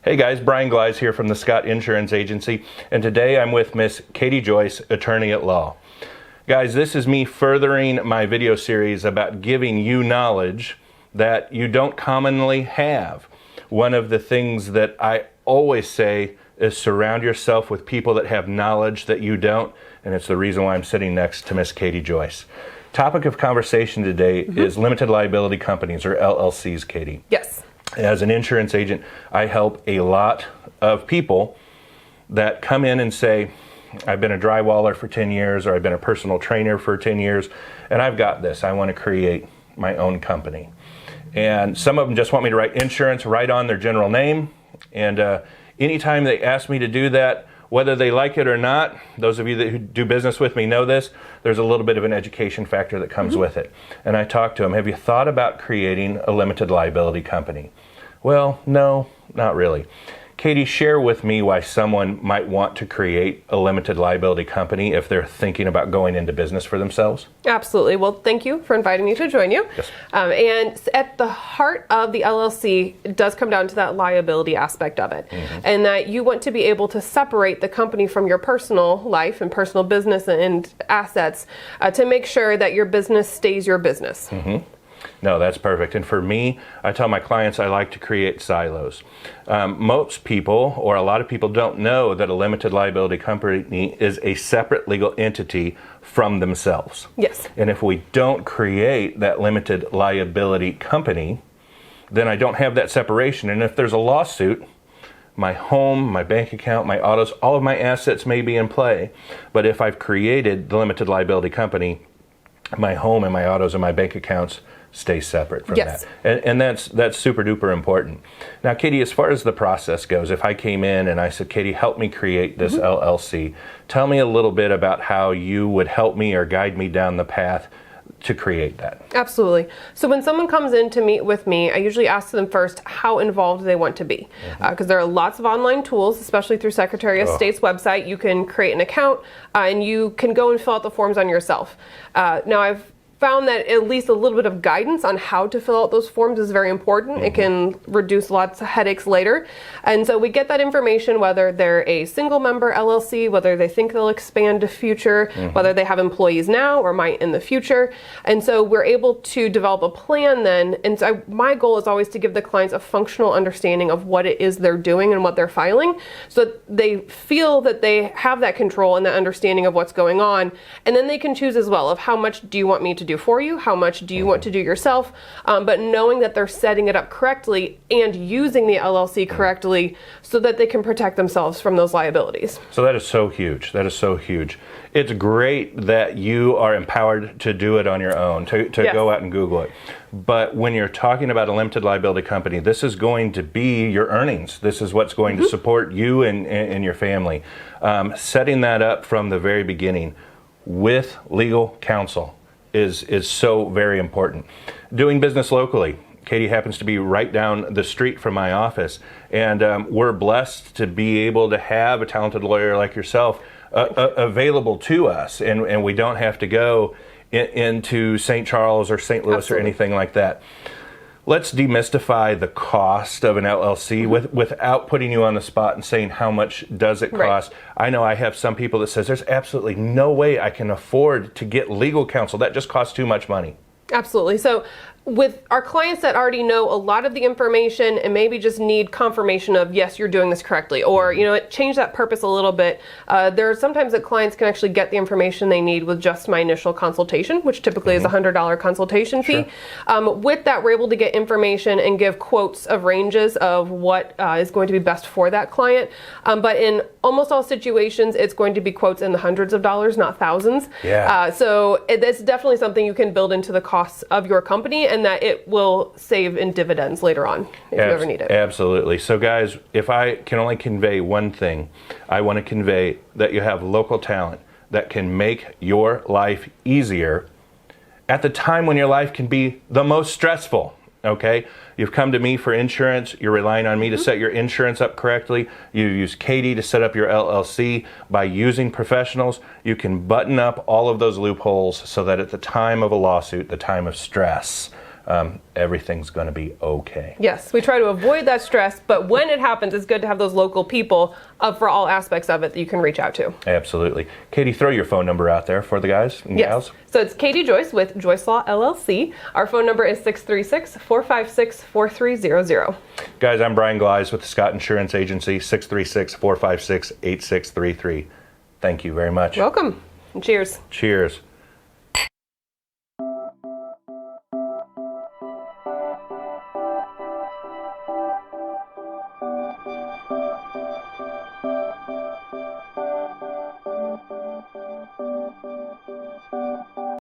Hey guys, Brian Gleis here from the Scott Insurance Agency, and today I'm with Miss Katie Joyce, attorney at law. Guys, this is me furthering my video series about giving you knowledge that you don't commonly have. One of the things that I always say is surround yourself with people that have knowledge that you don't, and it's the reason why I'm sitting next to Miss Katie Joyce. Topic of conversation today is limited liability companies, or LLCs, Katie. Yes. As an insurance agent, I help a lot of people that come in and say, I've been a drywaller for 10 years, or I've been a personal trainer for 10 years, and I've got this. I want to create my own company. And some of them just want me to write insurance right on their general name. And anytime they ask me to do that, whether they like it or not, those of you that do business with me know this, there's a little bit of an education factor that comes with it. And I talk to them, have you thought about creating a limited liability company? Well, no, not really. Katie, share with me why someone might want to create a limited liability company if they're thinking about going into business for themselves. Absolutely. Well, thank you for inviting me to join you. Yes. And at the heart of the LLC, it does come down to that liability aspect of it. And that you want to be able to separate the company from your personal life and personal business and assets to make sure that your business stays your business. No, that's perfect. And for me, I tell my clients I like to create silos. Most people, or a lot of people, don't know that a limited liability company is a separate legal entity from themselves. Yes. And if we don't create that limited liability company, then I don't have that separation. And if there's a lawsuit, my home, my bank account, my autos, all of my assets may be in play. But if I've created the limited liability company, my home and my autos and my bank accounts stay separate from that. And that's super duper important. Now, Katie, as far as the process goes, if I came in and I said, Katie, help me create this LLC, tell me a little bit about how you would help me or guide me down the path to create that. Absolutely. So when someone comes in to meet with me, I usually ask them first how involved they want to be. Because there are lots of online tools, especially through Secretary of State's website. You can create an account and you can go and fill out the forms on yourself. Now, I've found that at least a little bit of guidance on how to fill out those forms is very important. It can reduce lots of headaches later. And so we get that information, whether they're a single member LLC, whether they think they'll expand to future, whether they have employees now or might in the future. And so we're able to develop a plan then. And so my goal is always to give the clients a functional understanding of what it is they're doing and what they're filing, so that they feel that they have that control and that understanding of what's going on. And then they can choose as well of how much do you want me to do for you, how much do you want to do yourself, but knowing that they're setting it up correctly and using the LLC correctly so that they can protect themselves from those liabilities. So that is so huge. That is so huge. It's great that you are empowered to do it on your own, to go out and Google it. But when you're talking about a limited liability company, this is going to be your earnings. This is what's going to support you and your family. Setting that up from the very beginning with legal counsel is so very important. Doing business locally. Katie happens to be right down the street from my office, and we're blessed to be able to have a talented lawyer like yourself available to us, and we don't have to go into St. Charles or St. Louis or anything like that. Let's demystify the cost of an LLC without putting you on the spot and saying how much does it cost. I know I have some people that says there's absolutely no way I can afford to get legal counsel. That just costs too much money. Absolutely. So with our clients that already know a lot of the information and maybe just need confirmation of, yes, you're doing this correctly, or, change that purpose a little bit. There are sometimes that clients can actually get the information they need with just my initial consultation, which typically is a $100 consultation fee. With that, we're able to get information and give quotes of ranges of what is going to be best for that client. But in almost all situations, it's going to be quotes in the hundreds of dollars, not thousands. So it's definitely something you can build into the costs of your company, and that it will save in dividends later on if you ever need it. Absolutely. So guys, if I can only convey one thing, I want to convey that you have local talent that can make your life easier at the time when your life can be the most stressful. Okay, you've come to me for insurance. You're relying on me to set your insurance up correctly. You use Katie to set up your LLC. By using professionals, you can button up all of those loopholes so that at the time of a lawsuit, the time of stress, everything's going to be okay. Yes, we try to avoid that stress, but when it happens, it's good to have those local people for all aspects of it that you can reach out to. Absolutely. Katie, throw your phone number out there for the guys and gals. So it's Katie Joyce with Joyce Law LLC. Our phone number is 636-456-4300. Guys, I'm Brian Gleis with the Scott Insurance Agency, 636-456-8633. Thank you very much. Welcome. And cheers. Cheers.